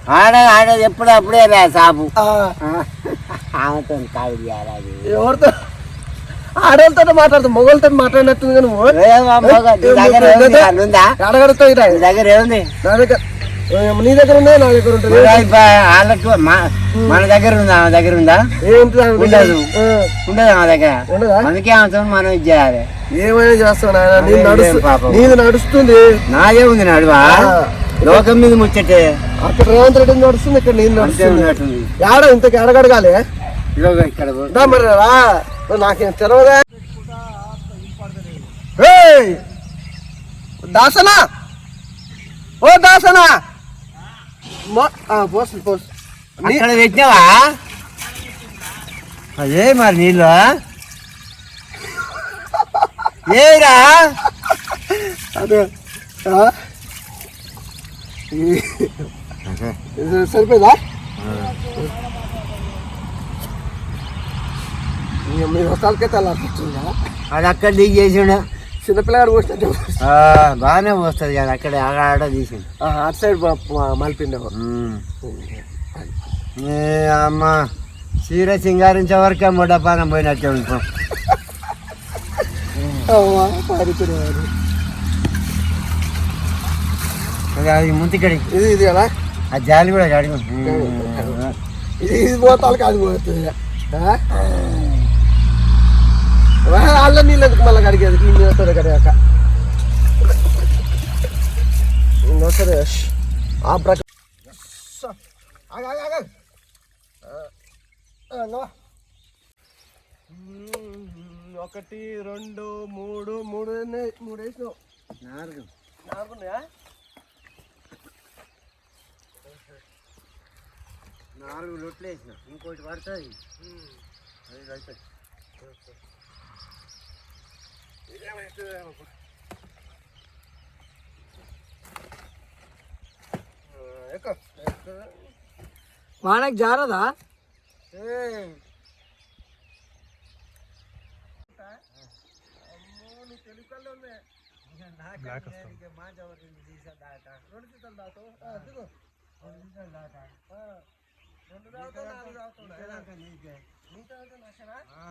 ఆడ ఎప్పుడు అప్పుడే రా సాపు ఆమెతో కాదు చేయాలి. ఎవరితో ఆడవాళ్ళతో మాట్లాడుతావు, మొగోళ్ళతో మాట్లాడినట్టుంది. అడగడుతావు దగ్గర ఏముంది? నా దగ్గర నీ దగ్గర ఉందా, నా దగ్గర ఉంటుంది. వాళ్ళకు మన దగ్గర ఉందా? ఆమె దగ్గర ఉందా? ఏంటి ఉండదు ఉండదు ఆమె దగ్గర. అందుకే ఆమెతో మనం ఇది చేయాలి. ఏమైనా చేస్తావు, నీది నడుస్తుంది. నాదే ఉంది నడువా, లోకం మీద ముచ్చటే. అక్కడ రేవంత్ రెడ్డి నడుస్తుంది, ఇక్కడ నేను నడుస్తుంది. ఏడ ఇంతకు ఎడగడగాలి ఇక్కడ మరి రా, నాకేం తెలవదా? దాసనా, ఓ దాసనా, పోస్తుంది పోస్తుంది. అక్కడ పెట్టినావా? అదే మరి నీళ్ళు ఏరా? అదే సరిపోయిందా? మీరు వస్తాలకైతే అలా అనిపించిందా? అది అక్కడ దిగి చేసిండు. చిన్నపిల్లగాడు పోసినట్టు బాగానే పోస్తుంది కదా, అక్కడ ఆడ తీసిండు. అటు సైడ్ మలిపిండే. అమ్మ చీర సింగారించే వరకే మొడపానం పోయినట్టే ఉంటాం. అది ముంతికడి ఇది కదా, ఆ జాలి కూడా అడుగు. ఇది పోతాలు కాదు పోతుంది. వాళ్ళ నీళ్ళు ఎందుకు మళ్ళీ కడిగేది? క్లీన్ చేస్తుంది కడిగాక సరే. ఆ ప్రకారం 1 2 3 3 వేసినావు. 4 ఉన్నాయా? 4 లొట్లు వేసిన, ఇంకోటి పడుతుంది. అది అవుతుంది. వానకి జారదా?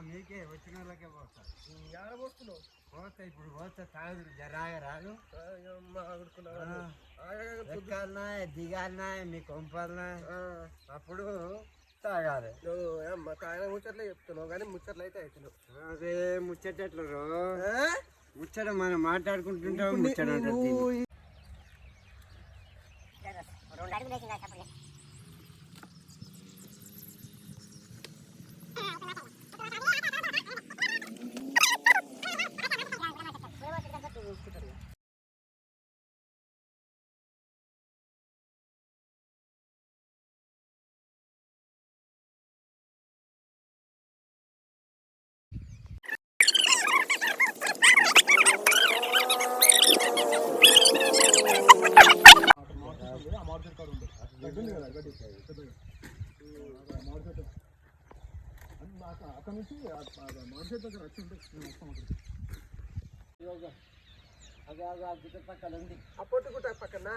మీకే వచ్చిన వాళ్ళకే పోతా. పోతా ఇప్పుడు పోతా, తాగుదు జరాగా రాదు. ఎక్కాలనా దిగాలనా మీ కొంపాలనా, అప్పుడు తాగాలి. తాగిన ముచ్చట్లే చెప్తున్నావు కానీ ముచ్చట్లు అయితే అవుతున్నావు. అదే ముచ్చట్లు ముచ్చట మనం మాట్లాడుకుంటుంటాం. ముచ్చట అక్కడ నుంచి మార్కెట్ దగ్గర వచ్చి ఉంటుంది. పక్కన ఉంది, అప్పటి గుట్ట పక్కన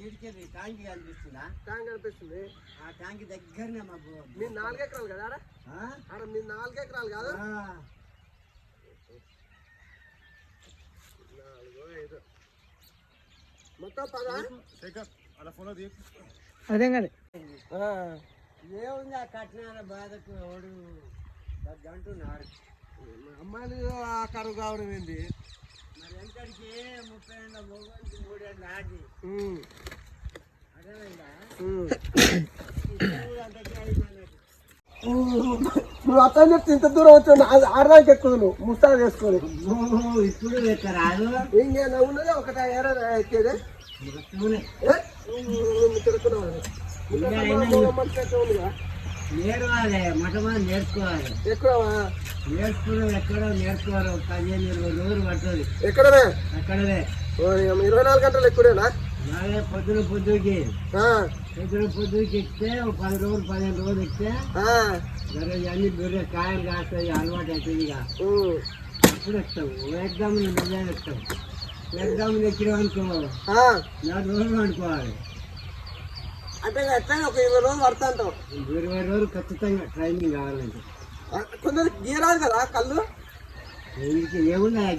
ఈడికి ట్యాంక్ కనిపిస్తుందా? ట్యాంక్ కనిపిస్తుంది. ఆ ట్యాంక్ దగ్గరనే మాకు. మీ 4 ఎకరాలు కదా ఆడ? మీ 4 ఎకరాలు కాదు, 4 5 మొత్తం 10. అలా ఫోన్ అదే కానీ ఏముంది ఆ కట్నాల బాధకు ఎవడు అంటున్నాడు. అమ్మాయిలు ఆ కరువు కావడం ఏంది మరి? ఎంతడికి 30 ఏళ్ళ మొగోళ్ళకి 3 ఏళ్ళ ఆడి అదేమైందా? నువ్వు అతను చెప్తే ఇంత దూరం వచ్చావు, ఆడడానికి ఎక్కువ నువ్వు ముస్తాలు చేసుకోవాలి. ఇప్పుడు రాదు ఇంకేనా ఉన్నది ఒకట ఏరా ఎక్కేది తిరుగుతున్నావు. నేర్వాలి మొట్టమొదటి నేర్చుకోవాలి. ఎక్కడవా నేర్చుకున్నావు? ఎక్కడో నేర్చుకోవాలి. 15-20 రోజులు పడుతుంది. ఎక్కడనే? అక్కడనే 24 గంటలు ఎక్కువేనా? పొద్దుకి ఎక్కితే 10 రోజులు 15 రోజులు ఎక్కితే అన్ని బెర్రె కాయలు కాస్తాయి, అలవాటు అవుతుంది. ఇక అప్పుడు ఎక్కుతావు. ఎగ్జామ్ ఎక్కుతావు. ఎగ్జామ్ ఎక్కినావు అనుకో 4 రోజులు అనుకోవాలి. అంటే ఎట్లా ఒక 20 రోజులు పడతా అంటావు. 20 రోజులు ఖచ్చితంగా ట్రైనింగ్ కావాలంటే. కొందరు గీరాదు కదా కళ్ళు. ఏమున్నాయి